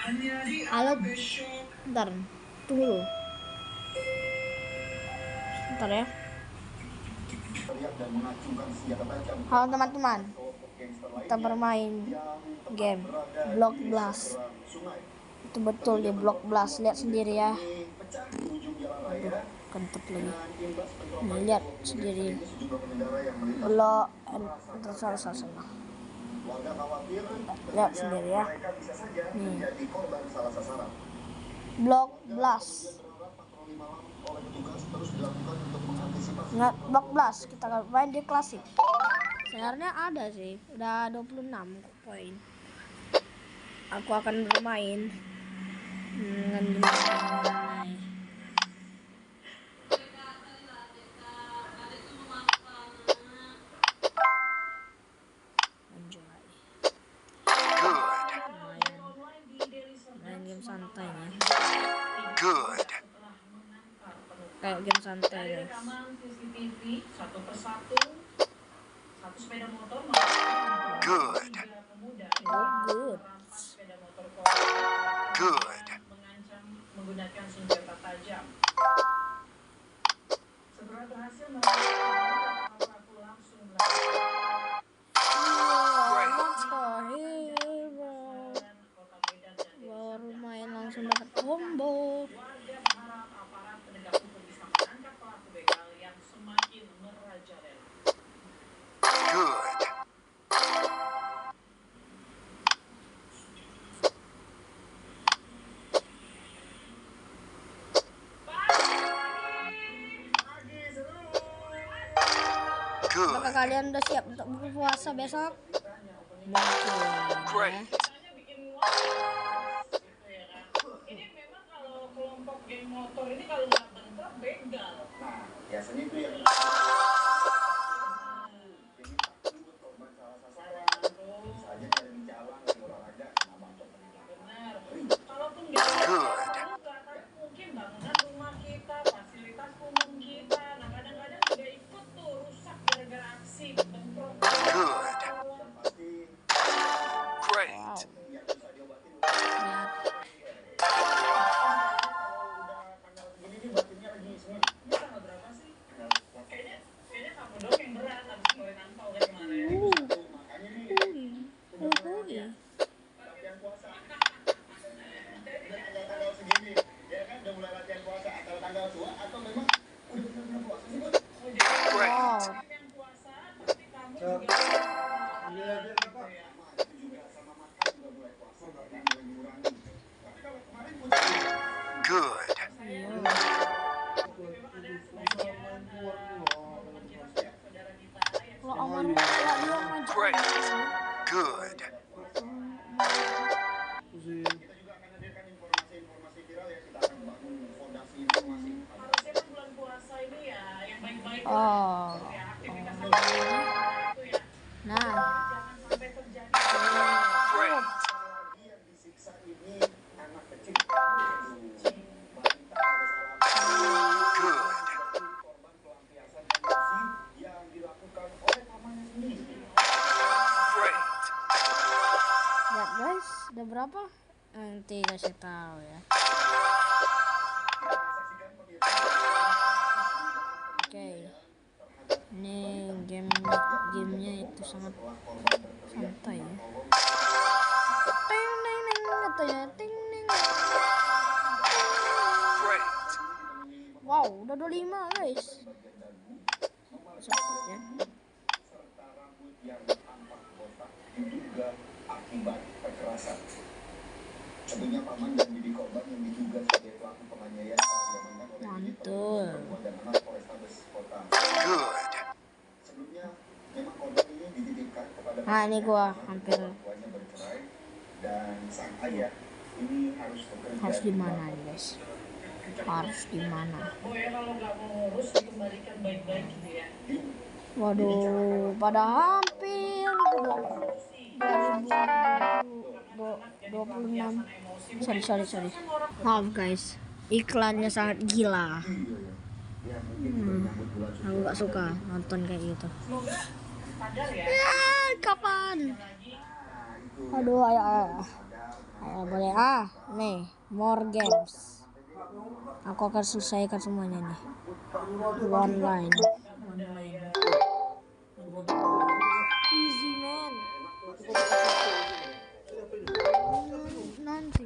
Halo, bentar, tunggu dulu. Bentar ya. Halo teman-teman, kita bermain game Block Blast. Itu betul di Block Blast, lihat sendiri ya. Aduh, kentut lagi. Nih, lihat sendiri. Block salah. Lihat sendiri ya. Nih. Block Blast. Nggak Block Blast, kita main di klasik. Sebenarnya ada sih, udah 26 poin. Aku akan bermain dengan gimana. Main game santai nih. Good. Kayak game santai guys. CCTV satu persatu, satu sepeda motor, good. Good. Good. Mengancam menggunakan senjata tajam. Segera berhasil pelaku langsung baru main langsung dapat combo. Warga berharap aparat penegak hukum bisa menangkap pelaku begal yang semakin merajalela. Good. Apakah kalian udah siap untuk berpuasa besok? Mungkin. Great. Ini memang kalau kelompok geng motor ini kalau nggak bentrok begal. Nah, biasanya itu yang Kalaupun mungkin bangunan rumah kita, fasilitas umum kita, nah kadang-kadang juga ikut tuh rusak gara-gara aksi bentrok. Great. Kayaknya kamu dong yang berat habis ngeluarin angpau kayak kemarin. tanggal segini, ya kan udah mulai latihan puasa atau tanggal tua atau memang udah benar-benar puasa sih, Bud? Yang puasa pasti kamu juga juga sama makan juga mulai puasa, mulai mengurangi. Tapi kalau kemarin puasa Good. Great. Good. kita juga akan hadirkan informasi-informasi viral ya, kita akan bangun fondasi informasi. harusnya kan bulan puasa ini ya yang baik-baik Oh. ya, aktivitas itu ya. Nah. Jangan sampai terjadi. Great. Yang disiksa ini anak kecil. Balita Good. korban pelampiasan emosi yang dilakukan oleh pamannya sendiri. Great. Lihat guys, udah berapa? Nanti kasih tahu ya. Oke. Ini gamenya itu sangat santai ya. Ting ning ning katanya ting ning. Great. Wow, udah 25 guys. Cepet ya. Serta rambut yang tampak botak diduga akibat kekerasan. Tentunya paman dan bibi korban yang diduga sebagai pelaku penganiayaan diamankan oleh unit Mantul. perempuan dan anak Polrestabes Kota. Good. Sebelumnya memang korban ini dititipkan kepada Nah, ini gua hampir tuanya bercerai dan sang ayah ini harus bekerja harus di mana nih guys? Harus di mana? Oh ya, kalau nggak mau ngurus dikembalikan baik-baik gitu ya. Waduh, pada hampir 2026. Sorry. Maaf guys, iklannya sangat gila. Aku nggak suka nonton kayak gitu. Semoga sadar ya. Ya, kapan? Aduh, ayo boleh nih more games. Aku akan selesaikan semuanya nih. Online. Easy man. Nanti.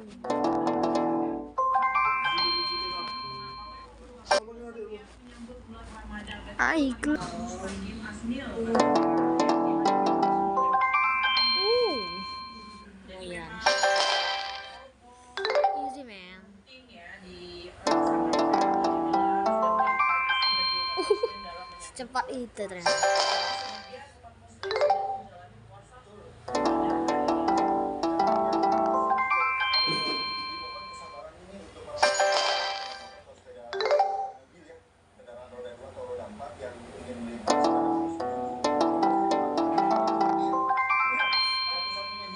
Aiko. Iya. Easy man. Secepat itu ternyata.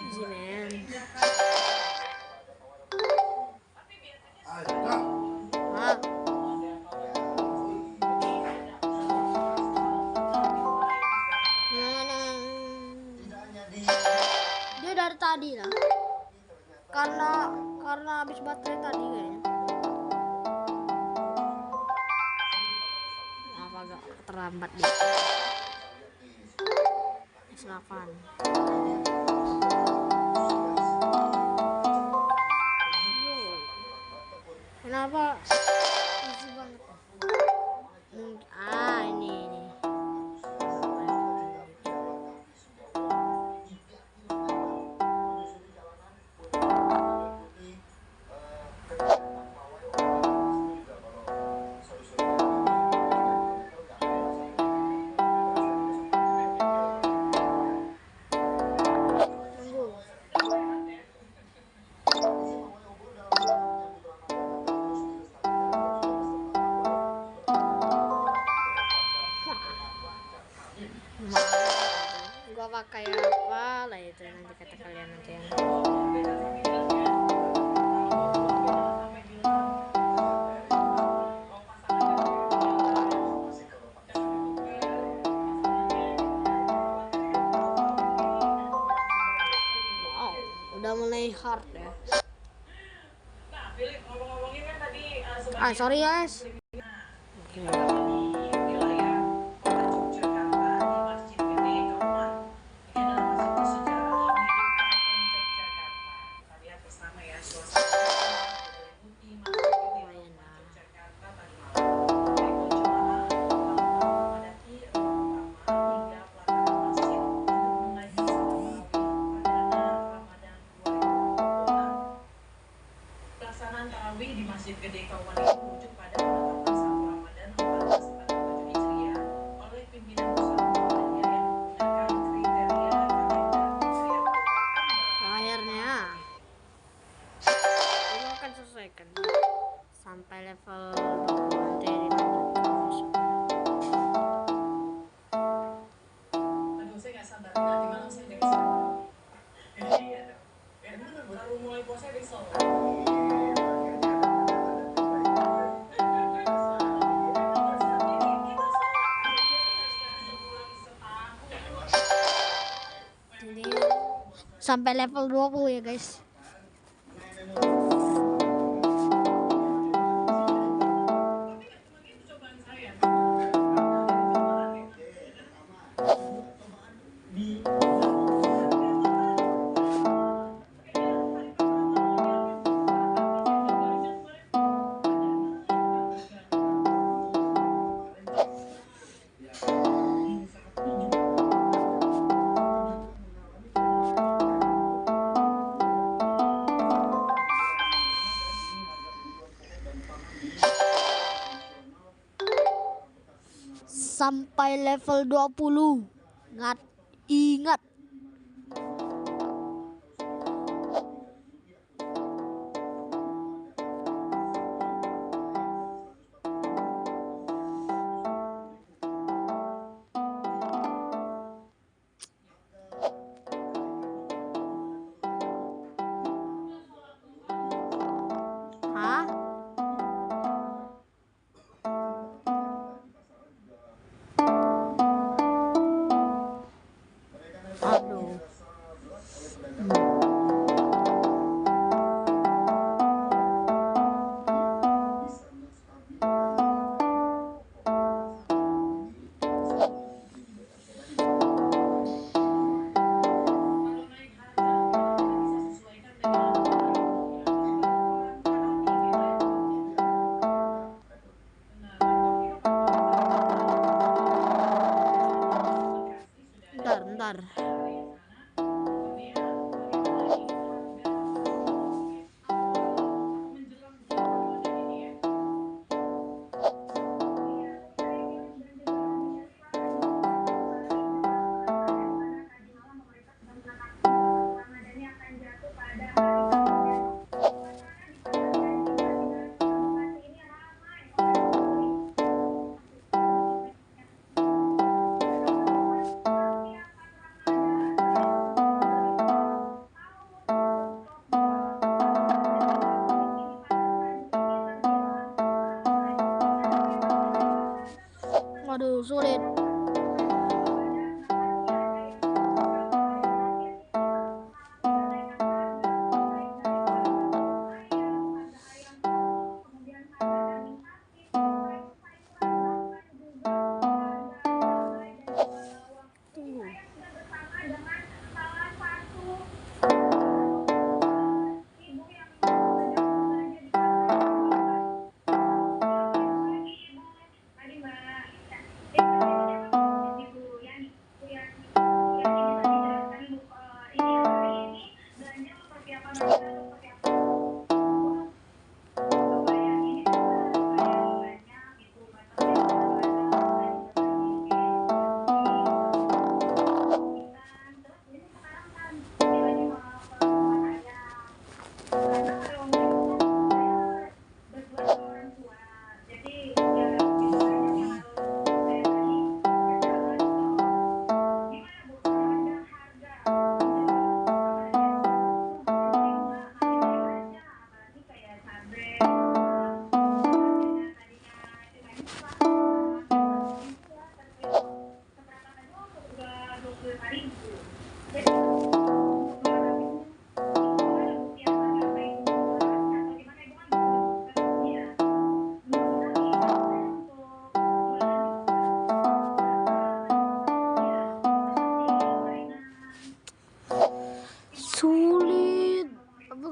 Easy man. Dia dari tadi lah. Karena habis baterai tadi kayaknya. Apa agak terlambat dia. S8. Kenapa easy banget? Ini. Gua pakai apa lah itu nanti kata kalian nanti yang udah mulai hard ya. Nah, Philip ngomong-ngomongin kan tadi Sorry guys. Oke. Pelaksanaan tarawih di Masjid Gede Kauman itu merujuk pada penetapan 1 Ramadan 1447 Hijriah oleh pimpinan pusat Muhammadiyah yang menggunakan kriteria kalender Hijriah. Akhirnya aku akan selesaikan sampai level 20 nanti dilanjutkan besok. Aduh, saya nggak sabar. Nanti malam saya udah kesana. Iya dong. Baru mulai puasa besok. Sampai level 20 ya guys. Sampai level 20. Ingat.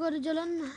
gak ada jalan.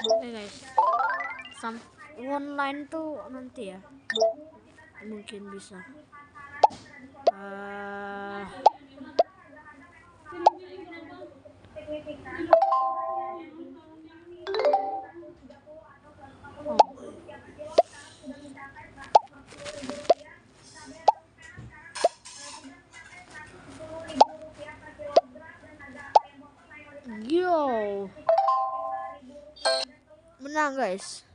Oke guys, online tuh nanti ya mungkin bisa yo menang guys.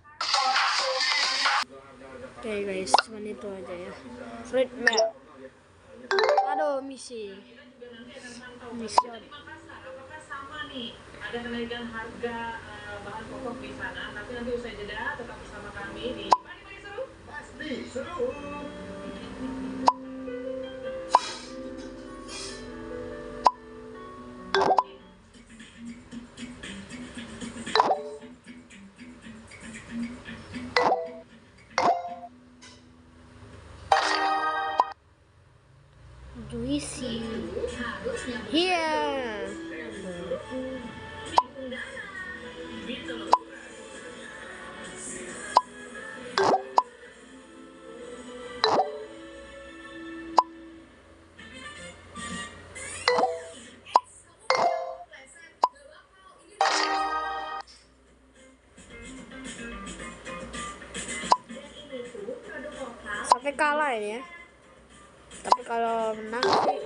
Oke guys, cuman itu aja ya. Fruit map. Aduh, misi. Apakah sama nih ada kenaikan harga bahan pokok di sana? Tapi nanti usai jeda tetap bersama kami di Mari Seru. Pasti seru. Juicy. Here. Sampai kalah ini ya. Tapi kalau menang sih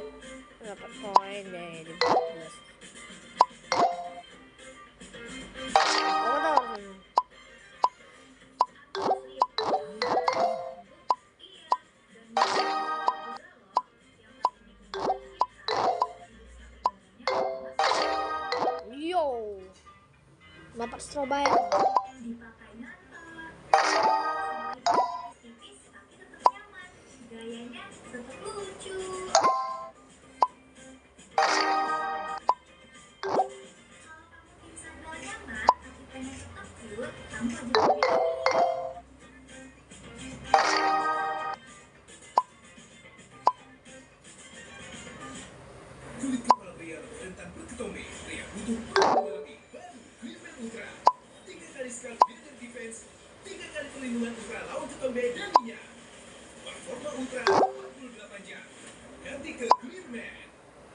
dapat poin deh di 14. Oh, tahu. Yo. Dapat strawberry. Gayanya tetap lucu. Kalau kamu bisa nyaman, tapi pengen tetap cute, kamu wajib beli ini. Kulit kepala pria rentan berketombe. Pria butuh mengalami baru Clearman Ultra. 3 kali sekali built-in defense, 3 kali perlindungan ultra lawan ketombe dan minyak. Performa Ultra 48 jam. Ganti ke Clearman.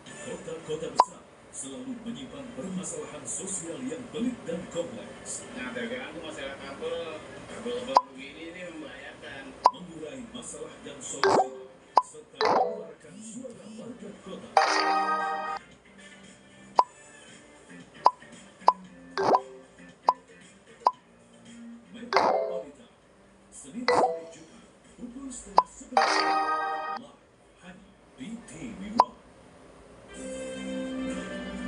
Kota-kota besar selalu menyimpan permasalahan sosial yang pelik dan kompleks. Nah, terganggu masalah kabel begini ini membahayakan. Mengurai masalah dan solusi serta mengeluarkan suara warga kota. Metropolitan, Senin sampai Jumat, pukul 10:30 live hanya di TV One.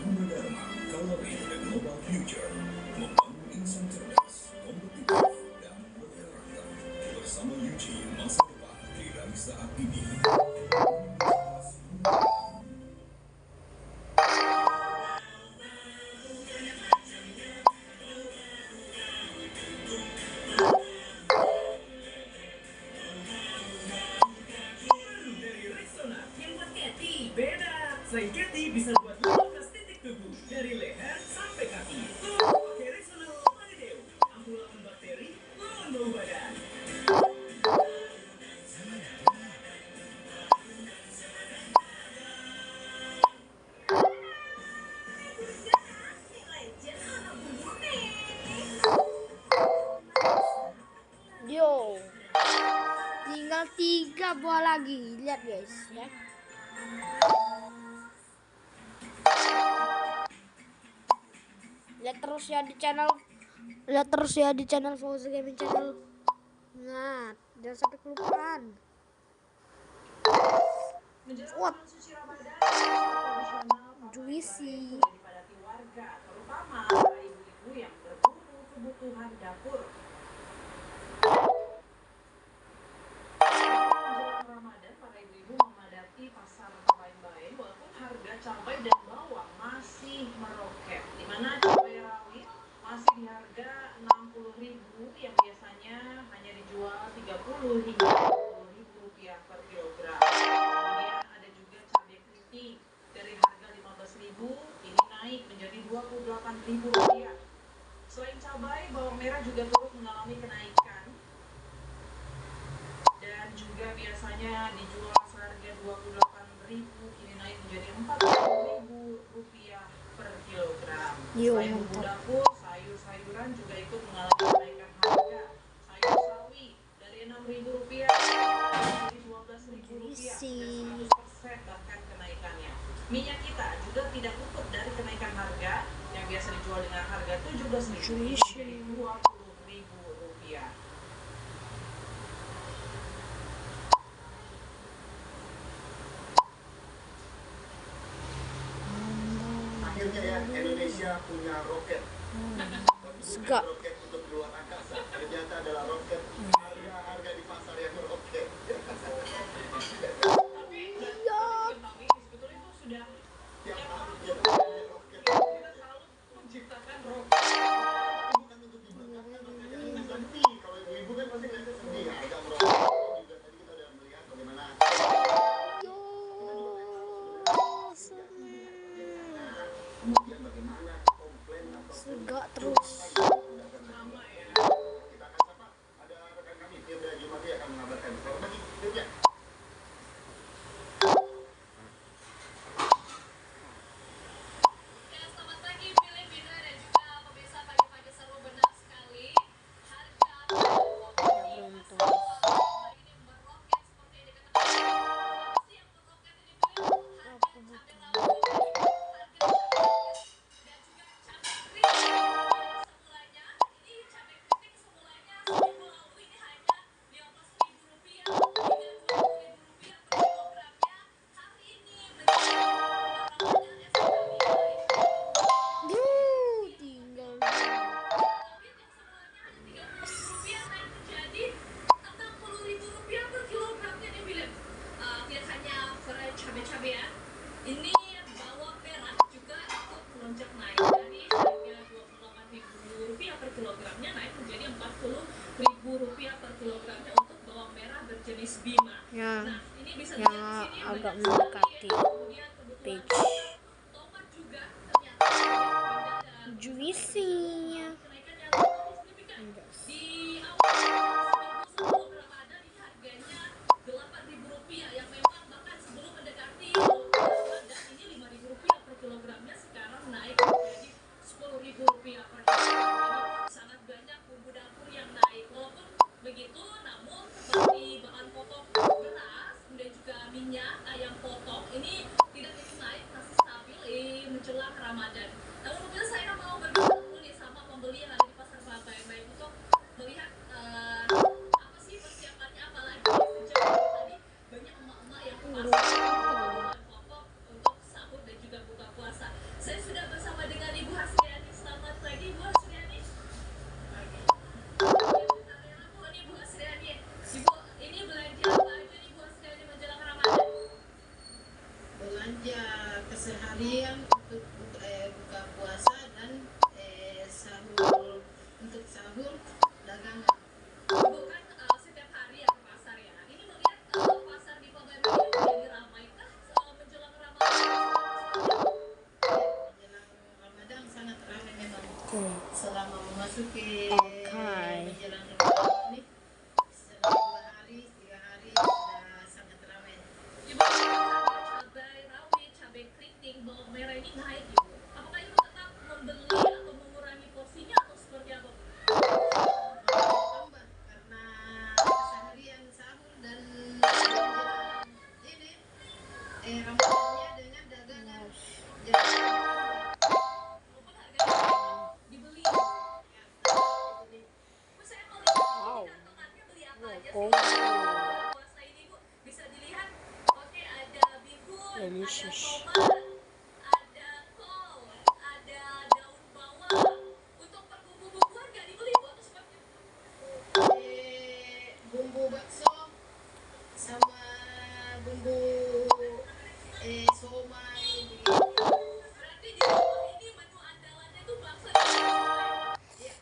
Gunadarma, Kalori, dan Global Future membangun insan cerdas, kompetitif, dan berkarakter. Bersama Yuji, masa depan diraih saat ini. Dari Rexona yang buat Cathy. Beda, selain Cathy bisa buat 15 titik tubuh dari leher sampai kaki. Pakai Rexona Holiday, ampuh lawan bakteri, lawan bau badan. Yo. Tinggal 3 buah lagi. Lihat guys ya. Lihat terus ya di channel Fauzi Gaming Channel. Nah, jangan sampai kelupaan. Menjelang What? bulan suci Ramadan, tradisional Juicy. mulai dipadati warga, terutama para ibu-ibu yang berburu kebutuhan dapur. Menjelang Ramadan, para ibu-ibu memadati pasar Bain-Bain walaupun harga cabai dan bawang masih meroket, di mana cabai rawit masih di harga 60.000 yang biasanya hanya dijual 30 hingga 40.000 rupiah per kilogram. Kemudian ada juga cabai keriting dari harga 15.000 ini naik menjadi 28.000 rupiah. Selain cabai, bawang merah juga turut mengalami kenaikan dan juga biasanya dijual seharga 28.000 kini naik menjadi 40.000 rupiah per kilogram. Selain bumbu dapur, sayur-sayuran juga ikut mengalami kenaikan harga. Sayur sawi dari 6.000 rupiah menjadi 12.000 rupiah dan 100% bahkan kenaikannya. Minyak kita juga tidak luput dari kenaikan harga yang biasa dijual dengan harga 17.000 menjadi 20.000 rupiah. Akhirnya ya Indonesia punya roket. Segak. Roket untuk luar angkasa. Ternyata adalah roket harga di pasar yang meroket. Tapi sebetulnya itu sudah Tiap yang hari langsung dia punya roket. kita selalu menciptakan roket. Tapi bukan untuk diberangkatkan, makanya kita sedih. Kalau ibu-ibu kan pasti ngeliatnya sedih. Harga meroket. Juga tadi kita udah melihat bagaimana kemudian bagaimana komplain atau Segak terus. Sama ya. kita akan sapa ada rekan kami Firda Jumadi akan mengabarkan. Selamat pagi Firda. Ya, selamat pagi Filipina dan juga pemirsa. Pagi-pagi seru benar sekali. Harga komoditi pasar hari ini meroket seperti yang dikatakan. Apa sih yang meroket ini, Fil? Harga cabai rawit, harga cabai rawit dan juga cabai keriting. Semulanya ini cabai keriting semulanya seminggu lalu ini hanya 15.000 rupiah hingga 20.000 rupiah per kilogramnya. Hari ini menjelang Ramadan esok hari naik Tinggal. rawit yang semulanya hanya 30.000 rupiah naik menjadi 60.000 rupiah per kilogramnya nih, Philip. Tidak hanya cabai-cabean, ini bawang merah juga ikut melonjak naik dari harga 28.000 rupiah per kilogramnya naik menjadi 40.000 rupiah per kilogramnya untuk bawang merah berjenis Bima. Ya, Nah, ini bisa yang dilihat di sini agak banyak sekali mendekati ya. Kemudian kebetulan page. tomat juga ternyata pindah dan Juicy-nya. kenaikan yang cukup signifikan. Di awal seminggu sebelum Ramadan ini harganya 8.000 rupiah yang memang bahkan sebelum mendekati Ramadan ini 5.000 rupiah per kilogramnya sekarang naik menjadi 10.000 rupiah per kilogram. Ini sangat banyak bumbu dapur yang naik. Walaupun begitu, namun seperti bahan pokok beras, kemudian juga minyak, ayam potong ini tidak begitu naik, masih stabil menjelang Ramadan. Namun mungkin saya mau berbicara dulu nih sama pembeli yang ada di pasar Bain-Bain untuk melihat apa sih persiapannya, apalagi sejak tadi banyak emak-emak yang ke pasar kebutuhan pokok untuk sahur dan juga buka puasa. Saya sudah bersama dengan Ibu Hasriani. Selamat pagi, Ibu Hasriani. Mohon Ibu Hasriani. Ibu, ini belanja apa aja nih, Ibu Hasriani, menjelang Ramadan? Belanja keseharian untuk buka puasa dan sahur, untuk sahur dagangan. Ibu kan setiap hari ya ke pasar ya. Ini melihat pasar di Bain-Bain ini menjadi ramai kah menjelang Ramadan? Menjelang Ramadan sangat ramai memang. Oke. Selama memasuki Oke. menjelang Ramadan ini selama 2 hari 3 hari sudah sangat ramai. Ibu, harga cabai rawit, cabai keriting, bawang merah ini naik, Ibu. Apakah Ibu tetap membeli atau mengurangi porsinya atau seperti apa? Tambah karena keseharian sahur dan menjelang ini Ramadannya dengan dagangan jadi tambah. Walaupun harganya Yesus. ada kol, ada daun bawang. Untuk berbumbu-bumbuan nggak dibeli Bu atau seperti Bumbu bakso sama bumbu somai begitu. berarti di rumah ini menu andalannya tuh bakso dan somai. Iya.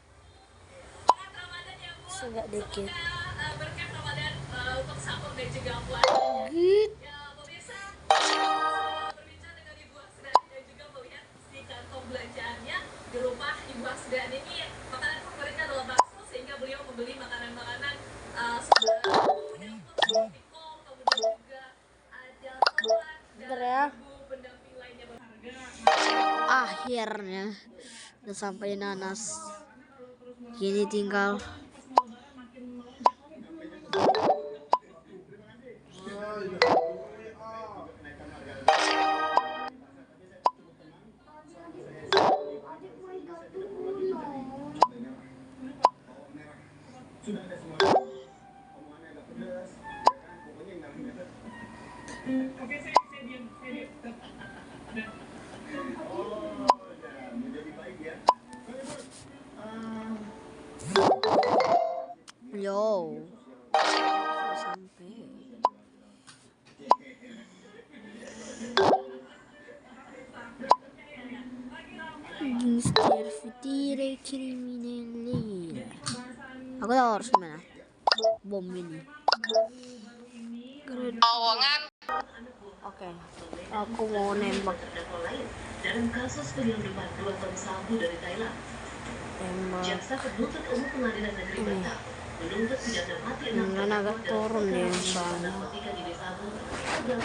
Semangat Ramadan ya Bu. Agak dikit. Semoga berkah Ramadan untuk sahur dan juga puasanya. Git. Ya pemirsa, saya berbincang dengan Ibu Asdani dan juga melihat di kantong belanjaannya di rumah Ibu Asdani ini makanan favoritnya adalah bakso sehingga beliau membeli makanan-makanan kemudian seperti kol, kemudian juga ada tomat Bentar dan ya. bumbu pendamping lainnya berharga. Akhirnya udah sampai nanas. Kini tinggal Sudah ada semua. Omongannya agak pedas, ya kan? Pokoknya yang nggak. Oke, saya diam. Oh, ya, menjadi baik ya. yo. Sudah sampai. Mister Fitire Kriminelle. Aku tahu harus gimana. Bom ini. Oke. Aku mau nembak. dalam kasus penyelundupan 2 ton sabu dari Thailand. Tembak. Jaksa penuntut umum Pengadilan Negeri Batam menuntut pidana mati 6 Ini agak turun deh soalnya. narkotika jenis sabu seberat 1.920 kg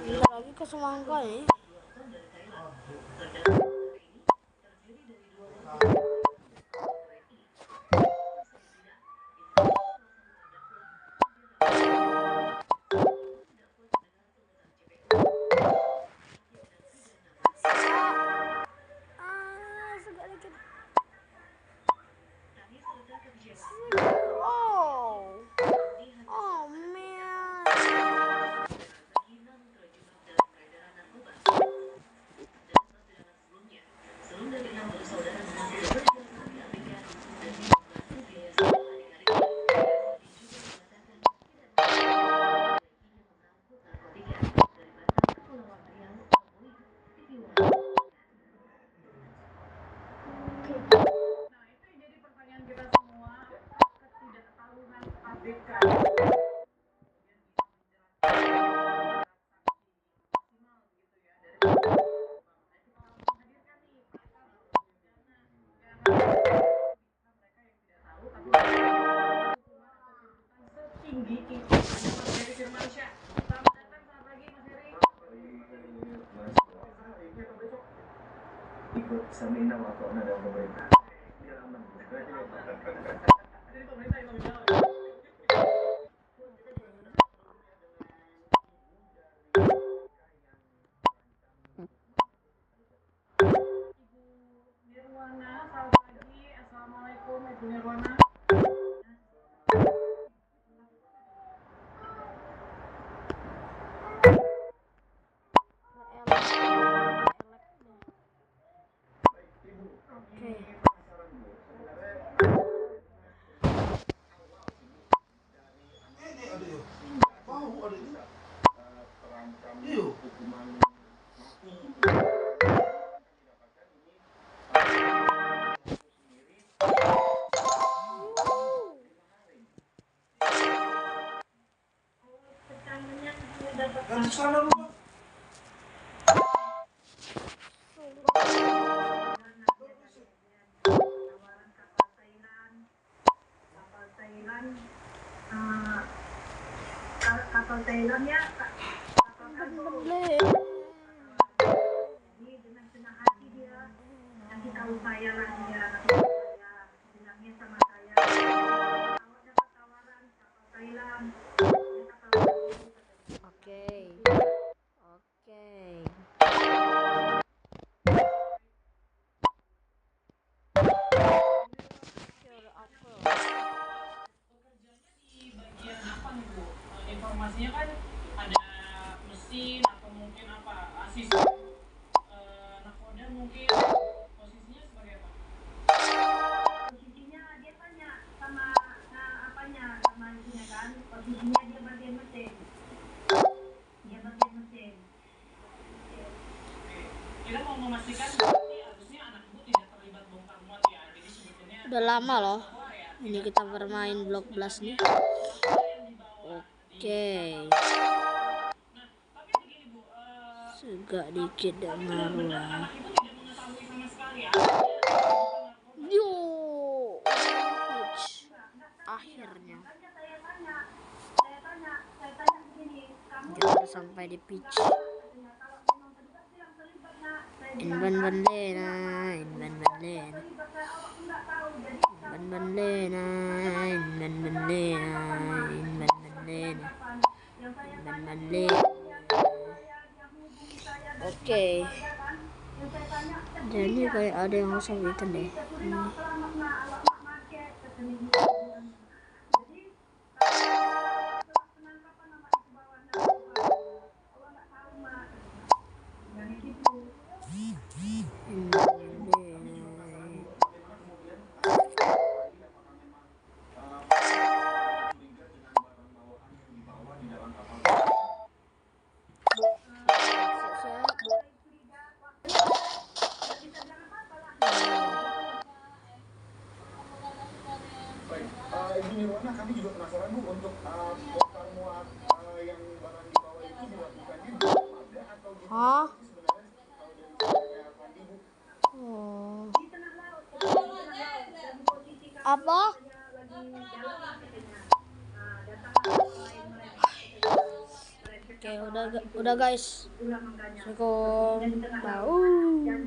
Bentar lagi ke semangka nih. dari Thailand. Terdakwa ini terdiri dari 2 orang Oh. Oh man. Sebelum dari 6 bersaudara mengaku bekerja di Amerika dan dibantu biaya sekolah adik-adiknya. Juga mengatakan tidak mengangkut narkotika dari Batam ke Kepulauan Riau, Samui, Sitiwan. Nah, itu yang jadi pertanyaan kita semua, ketidaktahuan ABK. Setinggi itu ada Mas Heri Firmansyah. Selamat datang, selamat pagi Mas Heri. Ikut seminar atau ada pemerintah. Biar aman. Jadi pemerintah yang lebih jauh. Ibu Nirwana, selamat pagi. Assalamualaikum Ibu Nirwana. Kapal Thailand ya, kapal Boleh. ini dengan senang hati dia nanti tahu saya lah dia nanti saya bilangnya sama saya kalau dapat tawaran kapal Thailand dia kapal Thailand. Oke. Oke. Pekerjaannya di bagian apa nih Bu? Informasinya kan ada mesin atau mungkin posisinya sebagai apa? Posisinya dia tanya sama apanya, sama itunya kan. Posisinya dia bagian mesin. Dia bagian mesin. Kita mau memastikan berarti harusnya anak ibu tidak terlibat bongkar muat ya. Jadi sebetulnya Udah lama loh ini kita bermain Block Blast nih. Oke, tapi begini Bu, segak dikit dan ngaruh lah. anak ibu tidak mengetahui sama sekali ya. Yo, Hitch. Akhirnya Makanya saya tanya begini, kamu kita udah sampai di pitch. katanya, kalau memang terlibat bilang terlibat nak. Saya bilang Inban bandena, inban bandena, terlibat, saya awak nggak tahu. Jadi inban bandena, inban bandena, inban bandena, yang saya inban tanya bandena. yang hubungi saya dari Oke, keluarga kan, yang saya tanya jadi kayak ada yang rusak gitu deh. Suri nak selamat nak, awak nak market katanya gitu. Jadi surat penangkapan nama itu bawah nama awak nggak tahu mak, yang gitu. Inban bandena. Baik, Ibu Nirwana, kami juga penasaran Bu untuk bongkar muat yang barang di bawah itu dilakukannya di dermaga atau di Hah? sebenarnya kalau dari ceritanya Fandi Bu? Oh. Di tengah laut, dan posisi kami Apa? saya lagi jalan katanya. Datanglah selain mereka. Oke, udah guys. Itulah makanya. Assalamualaikum. Dan di tengah laut. Bau. Dan